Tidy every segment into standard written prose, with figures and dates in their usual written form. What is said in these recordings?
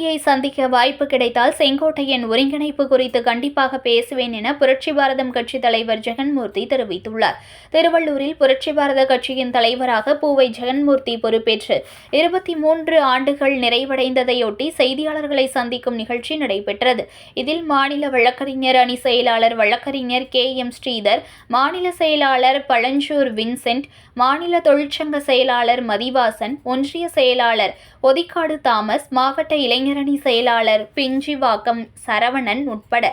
எடப்பாடியை சந்திக்க வாய்ப்பு கிடைத்தால் செங்கோட்டையன் ஒருங்கிணைப்பு குறித்து கண்டிப்பாக பேசுவேன் என புரட்சி பாரதம் கட்சித் தலைவர் ஜெகன்மூர்த்தி தெரிவித்துள்ளார். திருவள்ளூரில் புரட்சி பாரத கட்சியின் தலைவராக பூவை ஜெகன்மூர்த்தி பொறுப்பேற்று 23 ஆண்டுகள் நிறைவடைந்ததையொட்டி செய்தியாளர்களை சந்திக்கும் நிகழ்ச்சி நடைபெற்றது. இதில் மாநில வழக்கறிஞர் அணி செயலாளர் வழக்கறிஞர் KM ஸ்ரீதர், மாநில செயலாளர் பழஞ்சூர் வின்சென்ட், மாநில தொழிற்சங்க செயலாளர் மதிவாசன், ஒன்றிய செயலாளர் ஒதிக்காடு தாமஸ், மாவட்ட இளைஞரணி செயலாளர் பிஞ்சிவாக்கம் சரவணன் உட்பட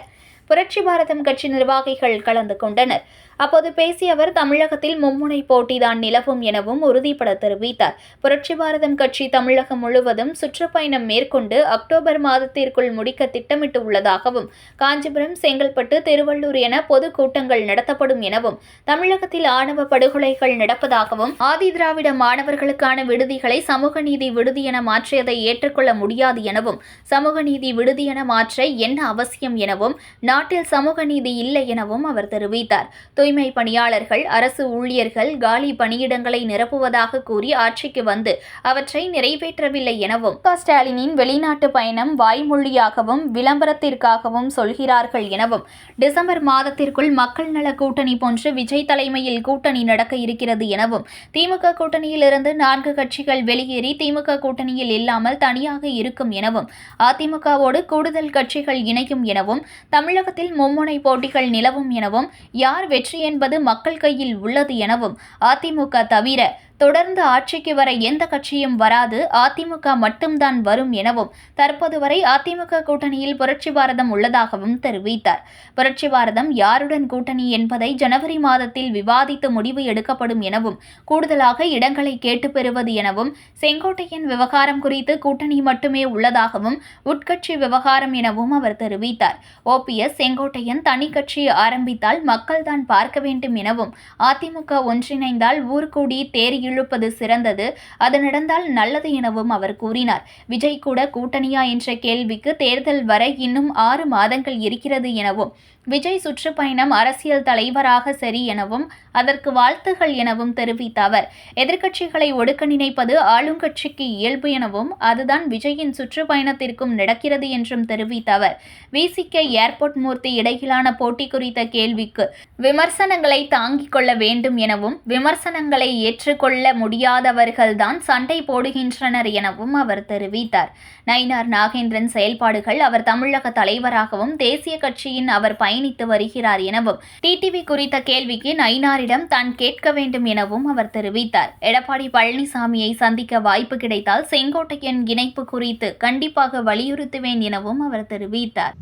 புரட்சி பாரதம் கட்சி நிர்வாகிகள் கலந்து கொண்டனர். அப்போது பேசிய அவர், தமிழகத்தில் மும்முனை போட்டிதான் நிலவும் எனவும் உறுதிபட தெரிவித்தார். புரட்சி பாரதம் கட்சி தமிழகம் முழுவதும் சுற்றுப்பயணம் மேற்கொண்டு அக்டோபர் மாதத்திற்குள் முடிக்க திட்டமிட்டு உள்ளதாகவும், காஞ்சிபுரம், செங்கல்பட்டு, திருவள்ளூர் என பொது கூட்டங்கள் நடத்தப்படும் எனவும், தமிழகத்தில் ஆணவ படுகொலைகள் நடப்பதாகவும், ஆதி திராவிட மாணவர்களுக்கான விடுதிகளை சமூக நீதி விடுதி என மாற்றியதை ஏற்றுக்கொள்ள முடியாது எனவும், சமூக நீதி விடுதி என மாற்ற என்ன அவசியம் எனவும், நாட்டில் சமூக நீதி இல்லை எனவும் அவர் தெரிவித்தார். தூய்மை பணியாளர்கள், அரசு ஊழியர்கள் காலி பணியிடங்களை நிரப்புவதாக கூறி ஆட்சிக்கு வந்து அவற்றை நிறைவேற்றவில்லை எனவும், ஸ்டாலினின் வெளிநாட்டு பயணம் வாய்மொழியாகவும் விளம்பரத்திற்காகவும் சொல்கிறார்கள் எனவும், டிசம்பர் மாதத்திற்குள் மக்கள் நல கூட்டணி போன்று விஜய் தலைமையில் கூட்டணி நடக்க இருக்கிறது எனவும், திமுக கூட்டணியில் இருந்து 4 கட்சிகள் வெளியேறி திமுக கூட்டணியில் இல்லாமல் தனியாக இருக்கும் எனவும், அதிமுகவோடு கூடுதல் கட்சிகள் இணையும் எனவும், தமிழகத்தில் மும்முனை போட்டிகள் நிலவும் எனவும், யார் வெற்றி என்பது மக்கள் கையில் உள்ளது எனவும், அதிமுக தவிர தொடர்ந்து ஆட்சிக்கு வர எந்த கட்சியும் வராது, அதிமுக மட்டும்தான் வரும் எனவும், தற்போது வரை அதிமுக கூட்டணியில் புரட்சி பாரதம் உள்ளதாகவும் தெரிவித்தார். புரட்சி பாரதம் யாருடன் கூட்டணி என்பதை ஜனவரி மாதத்தில் விவாதித்து முடிவு எடுக்கப்படும் எனவும், கூடுதலாக இடங்களை கேட்டு பெறுவது எனவும், செங்கோட்டையன் விவகாரம் குறித்து கூட்டணி மட்டுமே உள்ளதாகவும், உட்கட்சி விவகாரம் எனவும் அவர் தெரிவித்தார். OPS செங்கோட்டையன் தனி கட்சி ஆரம்பித்தால் மக்கள்தான் பார்க்க வேண்டும் எனவும், அதிமுக ஒன்றிணைந்தால் ஊர்கூடி தேர் இழுப்பது சிறந்தது, அது நடந்தால் நல்லது எனவும் அவர் கூறினார். விஜய் கூட கூட்டணியா என்ற கேள்விக்கு, தேர்தல் வர இன்னும் 6 மாதங்கள் இருக்கிறது எனவும், விஜய் சுற்றுப்பயணம் அரசியல் தலைவராக சரி எனவும், அதற்கு வாழ்த்துகள் எனவும் தெரிவித்த அவர், எதிர்க்கட்சிகளை ஒடுக்க நினைப்பது ஆளுங்கட்சிக்கு இயல்பு எனவும், அதுதான் விஜயின் சுற்றுப்பயணத்திற்கும் நடக்கிறது என்றும் தெரிவித்த அவர், VCK ஏர்போர்ட் மூர்த்தி இடையிலான போட்டி குறித்த கேள்விக்கு விமர்சனங்களை தாங்கிக் கொள்ள வேண்டும் எனவும், விமர்சனங்களை ஏற்றுக்கொள்ள முடியாதவர்கள்தான் சண்டை போடுகின்றனர் எனவும் அவர் தெரிவித்தார். நயினார் நாகேந்திரன் செயல்பாடுகள், அவர் தமிழக தலைவராகவும் தேசிய கட்சியின் அவர் பயணித்து வருகிறார் எனவும், டிடிவி குறித்த கேள்விக்கு நயினாரிடம் தான் கேட்க வேண்டும் எனவும் அவர் தெரிவித்தார். எடப்பாடி பழனிசாமியை சந்திக்க வாய்ப்பு கிடைத்தால் செங்கோட்டையன் இணைப்பு குறித்து கண்டிப்பாக வலியுறுத்துவேன் எனவும் அவர் தெரிவித்தார்.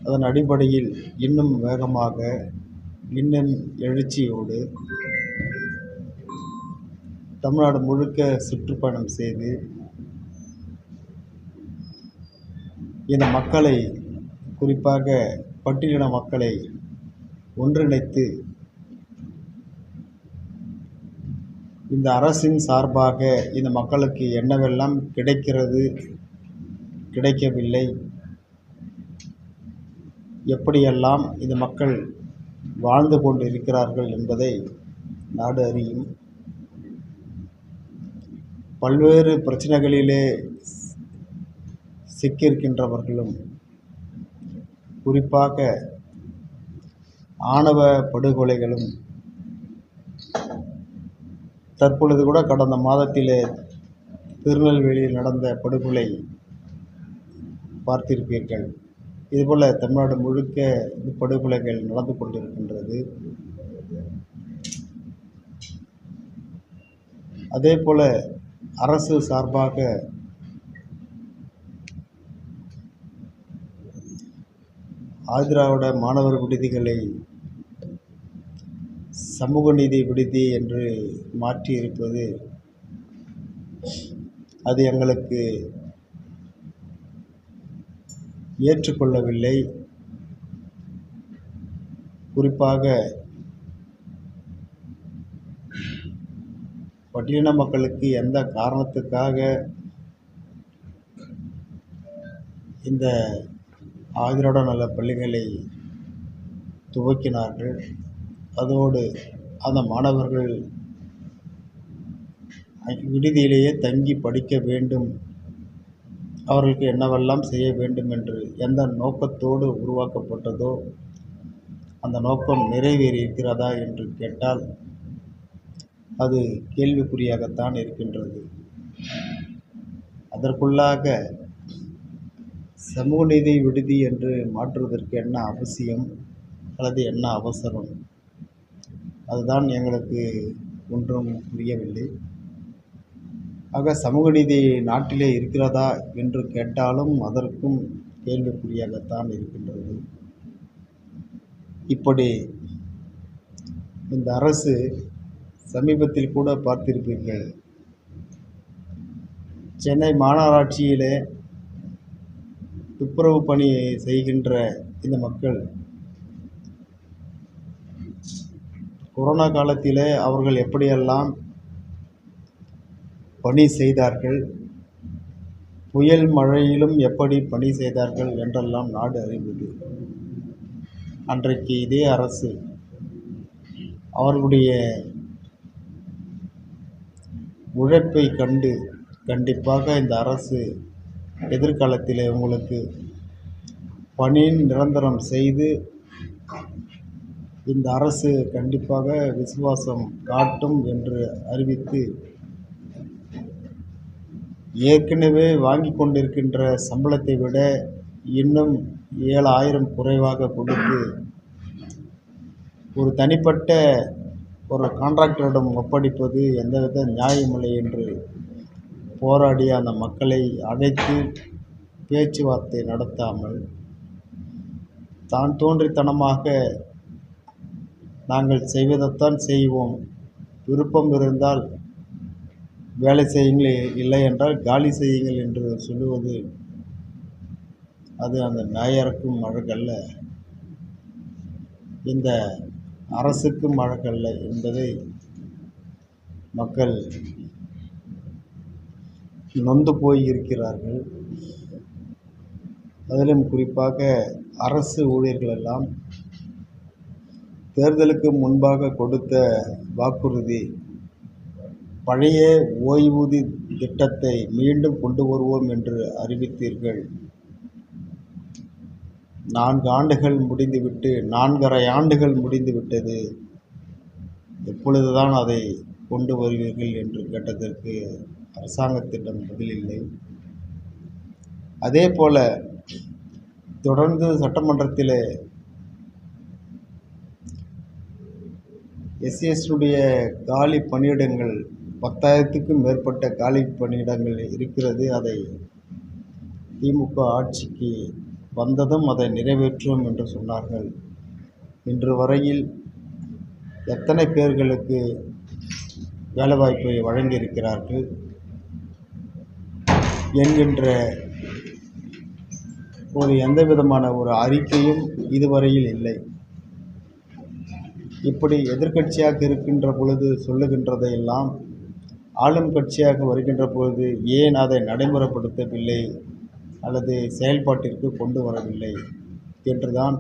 அதன் அடிப்படையில் இன்னும் வேகமாக, இன்னும் எழுச்சியோடு தமிழ்நாடு முழுக்க சுற்றுப்பயணம் செய்து இந்த மக்களை, குறிப்பாக பட்டியலின மக்களை ஒன்றிணைத்து இந்த அரசின் சார்பாக இந்த மக்களுக்கு என்னவெல்லாம் கிடைக்கிறது, கிடைக்கவில்லை, எப்படியெல்லாம் இந்த மக்கள் வாழ்ந்து கொண்டு இருக்கிறார்கள் என்பதை நாடு அறியும். பல்வேறு பிரச்சனைகளிலே சிக்கியிருக்கின்றவர்களும், குறிப்பாக ஆணவ படுகொலைகளும், தற்பொழுது கூட கடந்த மாதத்திலே திருநெல்வேலியில் நடந்த படுகொலை பார்த்திருப்பீர்கள். இதுபோல் தமிழ்நாடு முழுக்க இந்த படுகொலைகள் நடந்து கொண்டிருக்கின்றது. அதே போல் அரசு சார்பாக ஆதிதிராவிட மாணவர் விடுதிகளை சமூக நீதி விடுதி என்று மாற்றியிருப்பது, அது எங்களுக்கு ஏற்றுக்கொள்ளவில்லை. குறிப்பாக பட்டியலின மக்களுக்கு எந்த காரணத்துக்காக இந்த ஆதிதிராவிட நல பள்ளிகளை துவக்கினார்கள், அதோடு அந்த மாணவர்கள் விடுதியிலேயே தங்கி படிக்க வேண்டும் அவர்களுக்கு என்னவெல்லாம் செய்ய வேண்டும் என்று எந்த நோக்கத்தோடு உருவாக்கப்பட்டதோ அந்த நோக்கம் நிறைவேறியிருக்கிறதா என்று கேட்டால் அது கேள்விக்குறியாகத்தான் இருக்கின்றது. அதற்குள்ளாக சமூக நீதி விடுதி என்று மாற்றுவதற்கு என்ன அவசியம் அல்லது என்ன அவசரம்? அதுதான் எங்களுக்கு ஒன்றும் புரியவில்லை. ஆக சமூக நீதி நாட்டிலே இருக்கிறதா என்று கேட்டாலும் அதற்கும் கேள்விக்குறியாகத்தான் இருக்கின்றது. இப்படி இந்த அரசு சமீபத்தில் கூட பார்த்திருப்பீர்கள், சென்னை மாநகராட்சியிலே துப்புரவு பணி செய்கின்ற இந்த மக்கள் கொரோனா காலத்திலே அவர்கள் எப்படியெல்லாம் பணி செய்தார்கள், புயல் மழையிலும் எப்படி பணி செய்தார்கள் என்றெல்லாம் நாடு அறிந்தது. அன்றைக்கு இதே அரசு அவர்களுடைய உழைப்பை கண்டு கண்டிப்பாக இந்த அரசு எதிர்காலத்திலே உங்களுக்கு பணி நிரந்தரம் செய்து இந்த அரசு கண்டிப்பாக விசுவாசம் காட்டும் என்று அறிவித்து ஏற்கனவே வாங்கி கொண்டிருக்கின்ற சம்பளத்தை விட இன்னும் 7,000 குறைவாக கொடுத்து ஒரு தனிப்பட்ட ஒரு கான்ட்ராக்டரிடம் ஒப்படைப்பது எந்தவித நியாயமில்லை என்று போராடிய அந்த மக்களை அழைத்து பேச்சுவார்த்தை நடத்தாமல் தான் தோன்றித்தனமாக நாங்கள் செய்வதைத்தான் செய்வோம், விருப்பம் இருந்தால் வேலை செய்யுங்கள், இல்லை என்றால் காலி செய்யுங்கள் என்று சொல்லுவது அது அந்த நாயருக்கும் அழகல்ல, இந்த அரசுக்கும் அழகல்ல என்பதை மக்கள் நொந்து போய் இருக்கிறார்கள். அதிலும் குறிப்பாக அரசு ஊழியர்கள் எல்லாம் தேர்தலுக்கு முன்பாக கொடுத்த வாக்குறுதி பழைய ஓய்வூதிய திட்டத்தை மீண்டும் கொண்டு வருவோம் என்று அறிவித்தீர்கள். 4 ஆண்டுகள் முடிந்துவிட்டு 4.5 ஆண்டுகள் முடிந்துவிட்டது, எப்பொழுதுதான் அதை கொண்டு வருவீர்கள் என்று கேட்டதற்கு அரசாங்கத்திடம் பதில் இல்லை. அதே போல தொடர்ந்து சட்டமன்றத்தில் எஸ்சிஎஸ்னுடைய காலி பணியிடங்கள் 10,000க்கும் மேற்பட்ட காலி பணியிடங்கள் இருக்கிறது. அதை திமுக ஆட்சிக்கு வந்ததும் அதை நிறைவேற்றும் என்று சொன்னார்கள். இன்று வரையில் எத்தனை பேர்களுக்கு வேலைவாய்ப்பை வழங்கியிருக்கிறார்கள் என்கின்ற எந்த விதமான ஒரு அறிக்கையும் இதுவரையில் இல்லை. இப்படி எதிர்க்கட்சியாக இருக்கின்ற பொழுது சொல்லுகின்றதையெல்லாம் ஆளும் கட்சியாக வருகின்ற பொழுது ஏன் அதை நடைமுறைப்படுத்தவில்லை அல்லது செயல்பாட்டிற்கு கொண்டு வரவில்லை என்றுதான்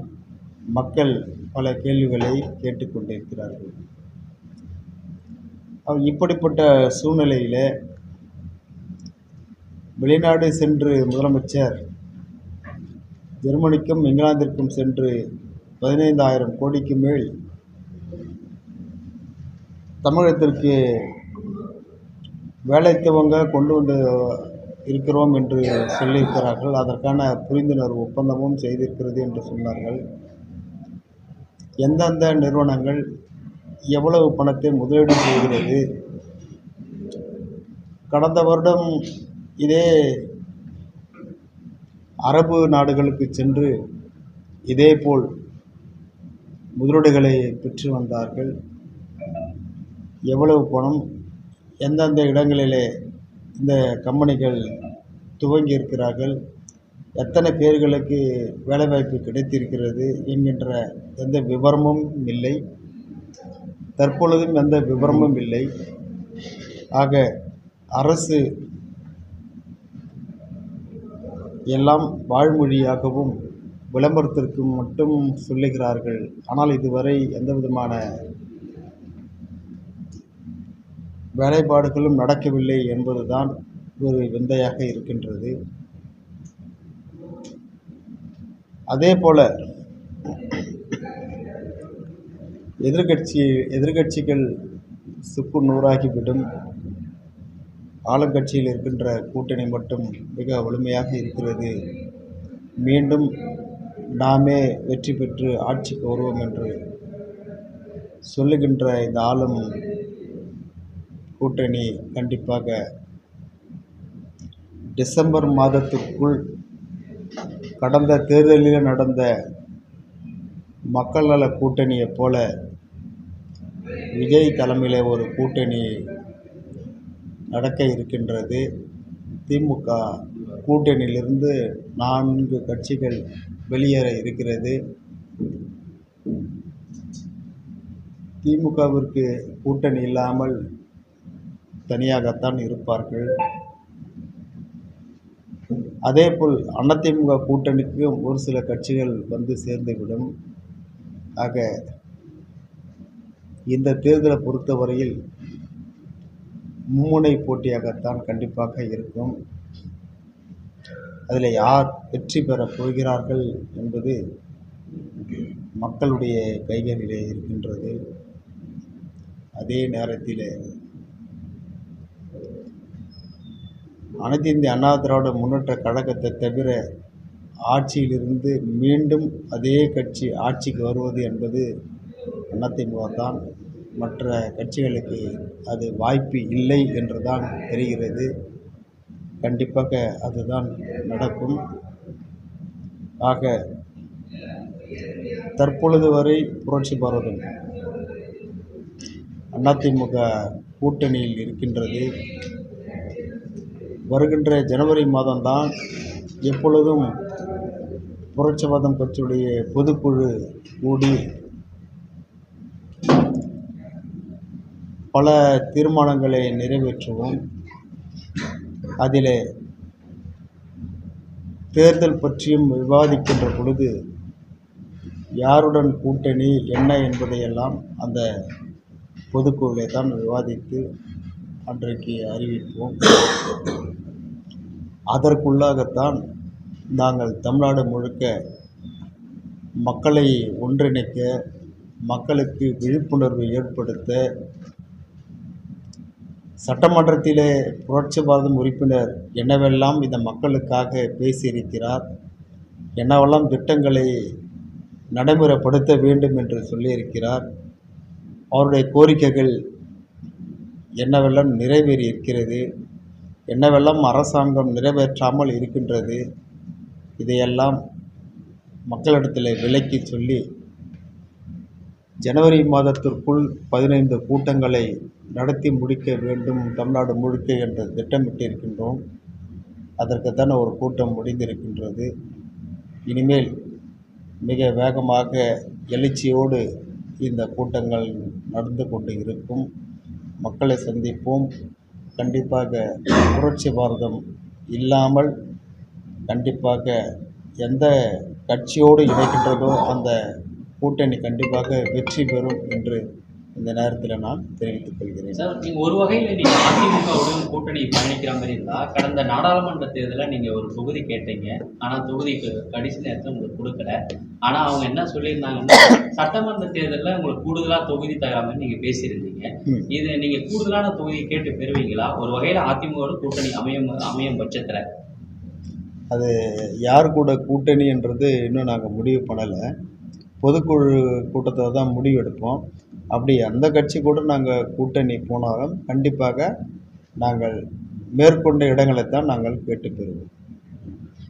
மக்கள் பல கேள்விகளை கேட்டுக்கொண்டிருக்கிறார்கள். இப்படிப்பட்ட சூழ்நிலையில் வெளிநாடு சென்று முதலமைச்சர் ஜெர்மனிக்கும் இங்கிலாந்திற்கும் சென்று 15,000 கோடிக்கு மேல் தமிழகத்திற்கு வேலை துவங்க கொண்டு வந்து இருக்கிறோம் என்று சொல்லியிருக்கிறார்கள். அதற்கான புரிந்துணர்வு ஒப்பந்தமும் செய்திருக்கிறது என்று சொன்னார்கள். எந்தெந்த நிறுவனங்கள் எவ்வளவு பணத்தை முதலீடு செய்கிறது? கடந்த வருடம் இதே அரபு நாடுகளுக்கு சென்று இதேபோல் முதலீடுகளை பெற்று வந்தார்கள். எவ்வளவு பணம் எந்தெந்த இடங்களிலே இந்த கம்பெனிகள் துவங்கி இருக்கிறார்கள், எத்தனை பேர்களுக்கு வேலைவாய்ப்பு கிடைத்திருக்கிறது என்கின்ற எந்த விவரமும் இல்லை. தற்பொழுதும் எந்த விவரமும் இல்லை. ஆக அரசு எல்லாம் வாய்மொழியாகவும் விளம்பரத்திற்கு மட்டும் சொல்லுகிறார்கள். ஆனால் இதுவரை எந்த விதமான வேலைப்பாடுகளும் நடக்கவில்லை என்பதுதான் ஒரு விந்தையாக இருக்கின்றது. அதே போல் எதிர்கட்சிகள் சுக்கு நூறாகிவிடும். ஆளுங்கட்சியில் இருக்கின்ற கூட்டணி மட்டும் மிக வலிமையாக இருக்கிறது. மீண்டும் நாமே வெற்றி பெற்று ஆட்சிக்கு வருவோம் என்று சொல்லுகின்ற இந்த ஆளும் கூட்டணி கண்டிப்பாக டிசம்பர் மாதத்திற்குள் கடந்த தேர்தலில் நடந்த மக்கள் நல கூட்டணியைப் போல விஜய் தலைமையில் ஒரு கூட்டணி நடக்க இருக்கின்றது. திமுக கூட்டணியிலிருந்து 4 கட்சிகள் வெளியேற இருக்கிறது. திமுகவிற்கு கூட்டணி இல்லாமல் தனியாகத்தான் இருப்பார்கள். அதேபோல் அதிமுக கூட்டணிக்கு ஒரு சில கட்சிகள் வந்து சேர்ந்துவிடும். ஆக இந்த தேர்தலை பொறுத்தவரையில் மும்முனை போட்டியாகத்தான் கண்டிப்பாக இருக்கும். அதில் யார் வெற்றி பெறப் போகிறார்கள் என்பது மக்களுடைய கைகளிலே இருக்கின்றது. அதே நேரத்தில் அனைத்து இந்திய அண்ணா திராவிட முன்னேற்ற கழகத்தை தவிர ஆட்சியிலிருந்து மீண்டும் அதே கட்சி ஆட்சிக்கு வருவது என்பது அதிமுக தான். மற்ற கட்சிகளுக்கு அது வாய்ப்பு இல்லை என்று தான் தெரிகிறது. கண்டிப்பாக அதுதான் நடக்கும். ஆக தற்பொழுது வரை புரட்சி பாரதம் அதிமுக கூட்டணியில் இருக்கின்றது. வருகின்ற ஜனவரி மாதம்தான் எப்பொழுதும் புரட்சி பாரதம் கட்சியுடைய பொதுக்குழு கூடி பல தீர்மானங்களை நிறைவேற்றுவோம். அதில் தேர்தல் பற்றியும் விவாதிக்கின்ற பொழுது யாருடன் கூட்டணி என்ன என்பதையெல்லாம் அந்த பொதுக்குழுவில் தான் விவாதித்து அன்றைக்கு அறிவிப்போம். அதற்குள்ளாகத்தான் நாங்கள் தமிழ்நாடு முழுக்க மக்களை ஒன்றிணைக்க, மக்களுக்கு விழிப்புணர்வு ஏற்படுத்த, சட்டமன்றத்திலே புரட்சி பாரதம் உறுப்பினர் என்னவெல்லாம் இந்த மக்களுக்காக பேசியிருக்கிறார், என்னவெல்லாம் திட்டங்களை நடைமுறைப்படுத்த வேண்டும் என்று சொல்லியிருக்கிறார், அவருடைய கோரிக்கைகள் என்னவெல்லாம் நிறைவேறி இருக்கிறது, என்னவெல்லாம் அரசாங்கம் நிறைவேற்றாமல் இருக்கின்றது, இதையெல்லாம் மக்களிடத்தில் விளக்கி சொல்லி ஜனவரி மாதத்திற்குள் 15 கூட்டங்களை நடத்தி முடிக்க வேண்டும் தமிழ்நாடு முழுக்க என்று திட்டமிட்டிருக்கின்றோம். அதற்குத்தான ஒரு கூட்டம் முடிந்திருக்கின்றது. இனிமேல் மிக வேகமாக எழுச்சியோடு இந்த கூட்டங்கள் நடந்து கொண்டு இருக்கும். மக்களை சந்திப்போம். கண்டிப்பாக புரட்சி பாரதம் இல்லாமல் கண்டிப்பாக எந்த கட்சியோடு இணைக்கின்றதோ அந்த கூட்டணி கண்டிப்பாக வெற்றி பெறும் என்று இந்த நேரத்தில் நான் தெரிவித்துக் கொள்கிறேன். சார், நீங்கள் ஒரு வகையில் நீங்கள் அதிமுகவுடன் கூட்டணி பயணிக்கிற மாதிரி இருந்தால், கடந்த நாடாளுமன்ற தேர்தலில் நீங்கள் ஒரு தொகுதி கேட்டீங்க. ஆனால் தொகுதிக்கு கடைசி நேரத்தில் உங்களுக்கு கொடுக்கல. ஆனால் அவங்க என்ன சொல்லியிருந்தாங்கன்னா, சட்டமன்ற தேர்தலில் உங்களுக்கு கூடுதலாக தொகுதி தர மாதிரி நீங்கள் பேசியிருந்தீங்க. இது நீங்கள் கூடுதலான தொகுதியை கேட்டு பெறுவீங்களா? ஒரு வகையில் அதிமுகவோட கூட்டணி அமையும் பட்சத்தில் அது யார் கூட கூட்டணி என்றது இன்னும் நாங்கள் முடிவு பண்ணலை. பொதுக்குழு கூட்டத்தில் தான் முடிவு எடுப்போம். அப்படி அந்த கட்சி கூட நாங்கள் கூட்டணி போனாலும் கண்டிப்பாக நாங்கள் மேற்கொண்ட இடங்களைத்தான் நாங்கள் கேட்டு பெறுவோம்.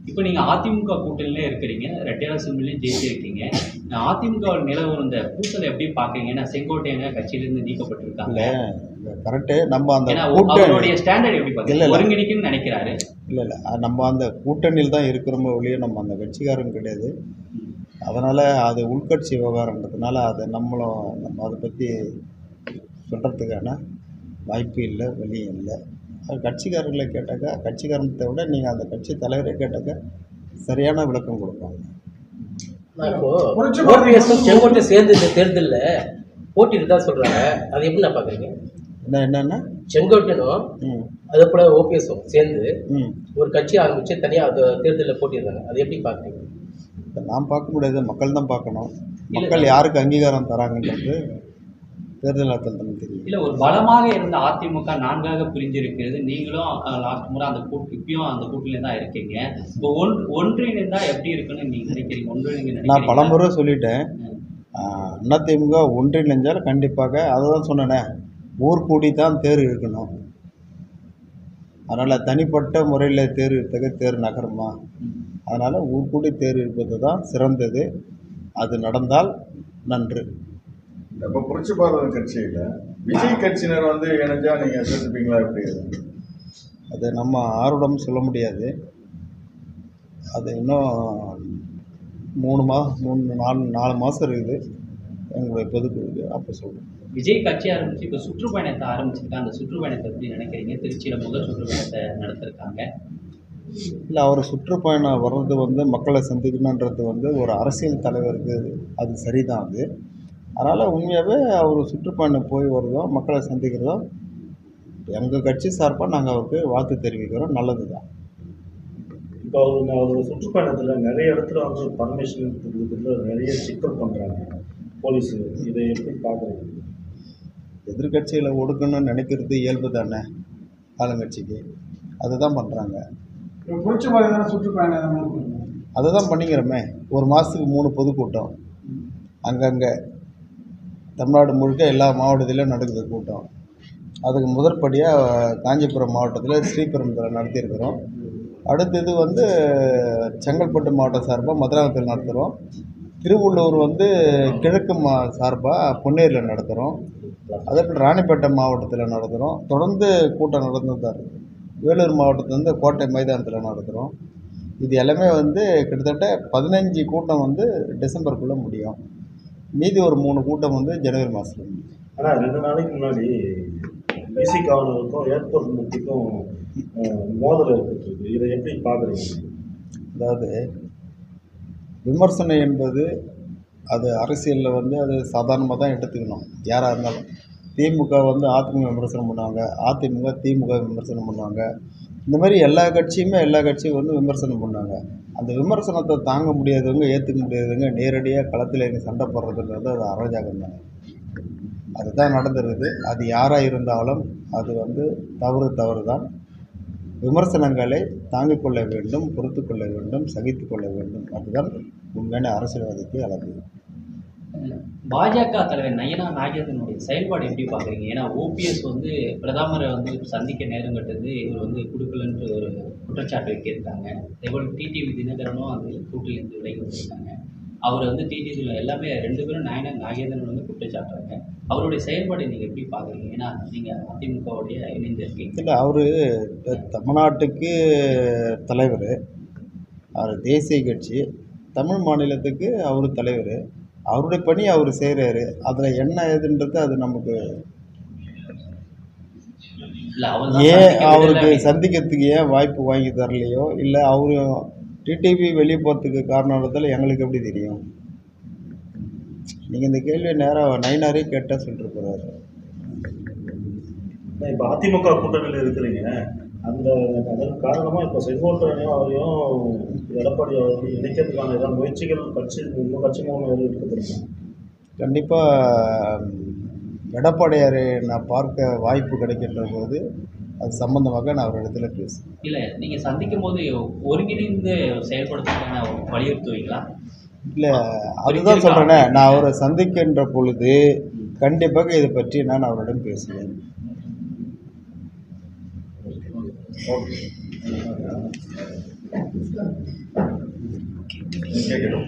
இப்போ நீங்கள் அதிமுக கூட்டணியிலே இருக்கிறீங்க, ரெட்டையார் அசெம்பிளிலையும் ஜெயிச்சிருக்கீங்க. அதிமுகவில் நிலவரம் இந்த கூட்டத்தை எப்படி பார்க்குறீங்க? ஏன்னா செங்கோட்டையங்க கட்சியிலேருந்து நீக்கப்பட்டிருக்காங்க. இல்லை கரெக்டு. நம்ம அந்த அவருடைய ஸ்டாண்டர்ட் எப்படி பார்க்குறீங்க? ஒருங்கிணைக்குன்னு நினைக்கிறாரு. இல்லை நம்ம அந்த கூட்டணியில் தான் இருக்கிறோமோ ஒழிய நம்ம அந்த கட்சிக்காரன் கிடையாது. அதனால் அது உள்கட்சி விவகாரன்றதுனால அதை நம்ம அதை பற்றி சொல்கிறதுக்கான வாய்ப்பு இல்லை, வழியும் இல்லை. கட்சிக்காரர்களை கேட்டாக்கா, கட்சிக்காரனத்தை விட நீங்கள் அந்த கட்சி தலைவரை கேட்டாக்கா சரியான விளக்கம் கொடுப்பாங்க. இப்போது ஓபிஎஸும் செங்கோட்டை சேர்ந்து இந்த தேர்தலில் போட்டிட்டு தான் சொல்கிறாங்க. அது எப்படி நான் பார்க்குறீங்க? என்னென்னா செங்கோட்டனும் அதே போல் ஓபிஎஸும் சேர்ந்து ஒரு கட்சி ஆரம்பித்து தனியாக அது தேர்தலில் போட்டிடுறாங்க. அது எப்படி பார்க்குறீங்க? நான் பார்க்க முடியாது, மக்கள் தான் பார்க்கணும். மக்கள் யாருக்கு அங்கீகாரம் தராங்கன்றது தேர்தல் நேரத்தில் தான் தெரியும். இல்ல ஒரு பலமாக இருந்த அதிமுக 4ஆக பிரிஞ்சிருக்கிறது. நீங்களும் லாஸ்ட் முறை அந்த இப்பயும் அந்த கூட்டணியில தான் இருக்கீங்க. இப்போ ஒன்றிணைந்தா எப்படி இருக்குன்னு நீங்க நினைக்கிறீங்க? ஒன்றிணைங்க நான் நினைக்கிறீங்களா? பலமுறை சொல்லிட்டேன். அதிமுக ஒன்றிணைஞ்சால் கண்டிப்பாக, அதை தான் சொன்னேனே, ஊர் கூடி தான் தேர் இருக்கணும். அதனால் தனிப்பட்ட முறையில் தேர் இழுத்தக தேர் நகருமா? அதனால் ஊர் கூடி தேர் இருப்பது தான் சிறந்தது. அது நடந்தால் நன்று. இப்போ புரட்சி பாரதம் கட்சியில் விஜய் கட்சியினர் வந்து இணைஞ்சா நீங்கள் சேர்த்துப்பீங்களா? எப்படி? அது நம்ம ஆர்வம் சொல்ல முடியாது. அது இன்னும் 4 மாதம் இருக்குது எங்களுடைய பொதுக்குழுக்கு, அப்போ சொல்கிறோம். விஜய் கட்சி ஆரம்பிச்சு இப்போ சுற்றுப்பயணத்தை ஆரம்பிச்சிருக்காங்க. அந்த சுற்றுப்பயணத்தை எப்படி நினைக்கிறீங்க? திருச்சியில் முதல் சுற்றுப்பயணத்தை நடத்திருக்காங்க. இல்லை, அவர் சுற்றுப்பயணம் வர்றது வந்து மக்களை சந்திக்கணுன்றது வந்து ஒரு அரசியல் தலைவருக்கு அது சரிதான். அது அதனால் உண்மையாகவே அவர் சுற்றுப்பயணம் போய் வருதோம், மக்களை சந்திக்கிறதும் எங்கள் கட்சி சார்பாக நாங்கள் அவருக்கு வாழ்த்து தெரிவிக்கிறோம். நல்லது தான். இப்போ அவரோட சுற்றுப்பயணத்தில் நிறைய இடத்துல வந்து பர்மிஷன் கொடுக்குறதுல நிறைய சிக்கல் பண்ணுறாங்க போலீஸு. இதை எப்படி பார்க்குறீங்க? எதிர்கட்சிகளை ஒடுக்கணும்னு நினைக்கிறது இயல்பு தானே ஆளுங்கட்சிக்கு. அதுதான் பண்ணுறாங்க. புரட்சி பாரதம் சுற்றுப்பயணம் அதை தான் பண்ணிக்கிறோமே. ஒரு மாதத்துக்கு 3 பொதுக்கூட்டம் அங்கங்கே தமிழ்நாடு முழுக்க எல்லா மாவட்டத்திலையும் நடக்குது கூட்டம். அதுக்கு முதற்படியாக காஞ்சிபுரம் மாவட்டத்தில் ஸ்ரீபெரும்புதூரில் நடத்தியிருக்கிறோம். அடுத்தது வந்து செங்கல்பட்டு மாவட்டம் சார்பாக மதுராந்தகத்தில் நடத்துகிறோம். திருவள்ளூர் வந்து கிழக்கு சார்பாக பொன்னேரியில் நடத்துகிறோம். அதேபோல் ராணிப்பேட்டை மாவட்டத்தில் நடத்துகிறோம். தொடர்ந்து கூட்டம் நடந்து தான் இருக்குது. வேலூர் மாவட்டத்துலேருந்து கோட்டை மைதானத்தில் நடத்துகிறோம். இது எல்லாமே வந்து கிட்டத்தட்ட 15 கூட்டம் வந்து டிசம்பருக்குள்ளே முடியும். மீதி ஒரு 3 கூட்டம் வந்து ஜனவரி மாதத்தில் முடியும். ஆனால் 2 நாளைக்கு முன்னாடி விசிகாவுக்கும் ஏர்போர்ட் முக்கிக்கும் மோதல் ஏற்பட்டுருக்கு. இதை எப்படி பார்க்குறீங்க? அதாவது விமர்சனம் என்பது அது அரசியலில் வந்து அது சாதாரணமாக தான் எடுத்துக்கணும். யாராக இருந்தாலும் திமுக வந்து அதிமுக விமர்சனம் பண்ணுவாங்க, அதிமுக திமுக விமர்சனம் பண்ணுவாங்க. இந்த மாதிரி எல்லா கட்சியும் வந்து விமர்சனம் பண்ணாங்க. அந்த விமர்சனத்தை தாங்க முடியாதவங்க, ஏற்றுக்க முடியாதவங்க நேரடியாக களத்தில் இறங்கி சண்டை போடுறதுன்றது அது அராஜகம் தானே. அதுதான் நடந்துருக்குது. அது யாராக இருந்தாலும் அது வந்து தவறு தான். விமர்சனங்களை தாங்கிக் கொள்ள வேண்டும், பொறுத்து கொள்ள வேண்டும், சகித்து கொள்ள வேண்டும். அதுதான் உண்மையான அரசியல்வாதிக்கு அழகு. பாஜக தலைவர் நயனா நாகேந்திரனுடைய செயல்பாடு எப்படி பார்க்குறீங்க? ஏன்னா ஓபிஎஸ் வந்து பிரதமரை வந்து சந்திக்க நேரம் கட்டது இவர் வந்து கொடுக்கலன்ற ஒரு குற்றச்சாட்டு வைக்கியிருக்காங்க. அதேபோல் டிடிவி தினகரனும் அந்த கூட்டிலேருந்து விலகி வந்திருக்காங்க. அவர் வந்து டிடிவி எல்லாமே 2 பேரும் நயனா நாகேந்திரன் வந்து குற்றச்சாட்டுறாங்க. அவருடைய செயல்பாடு நீங்கள் எப்படி பார்க்குறீங்க? ஏன்னா நீங்கள் அதிமுகவுடைய இணைந்து இருக்கீங்க. இல்லை, அவர் தமிழ்நாட்டுக்கு தலைவர், அவர் தேசிய கட்சி, தமிழ் மாநிலத்துக்கு அவர் தலைவர். அவருடைய பணி அவர் செய்கிறாரு. அதில் என்ன ஏதுன்றது அது நமக்கு இல்லை ஏன் அவருக்கு சந்திக்கிறதுக்கு ஏன் வாய்ப்பு வாங்கி தரலையோ, இல்லை அவரு டிடிவி வெளியே போகிறதுக்கு காரணத்தில் எங்களுக்கு எப்படி தெரியும்? நீங்கள் இந்த கேள்வியை நேராக நயினாரே கேட்டால் சொல்லிட்டு போகிறாரு. இப்போ அதிமுக கூட்டணியில் இருக்கிறீங்க. அதற்கு காரணமாக இப்போ செங்கோட்டையனையும் அவரையும் எடப்பாடி அவரையும் இணைக்கிறதுக்கான ஏதாவது முயற்சிகள் உங்கள் கட்சி மூலம் எடுக்கப்படுங்க? கண்டிப்பாக எடப்பாடியாரை நான் பார்க்க வாய்ப்பு கிடைக்கின்ற போது அது சம்பந்தமாக நான் அவரிடத்துல பேசுவேன். இல்லை நீங்கள் சந்திக்கும் போது ஒருங்கிணைந்து செயல்படுத்துறதுக்கான வலியுறுத்துவீங்களா? இல்லை, அதுதான் சொல்கிறேனே, நான் அவரை சந்திக்கின்ற பொழுது கண்டிப்பாக இதை பற்றி நான் அவரிடம் பேசுவேன். கேட்கணும்.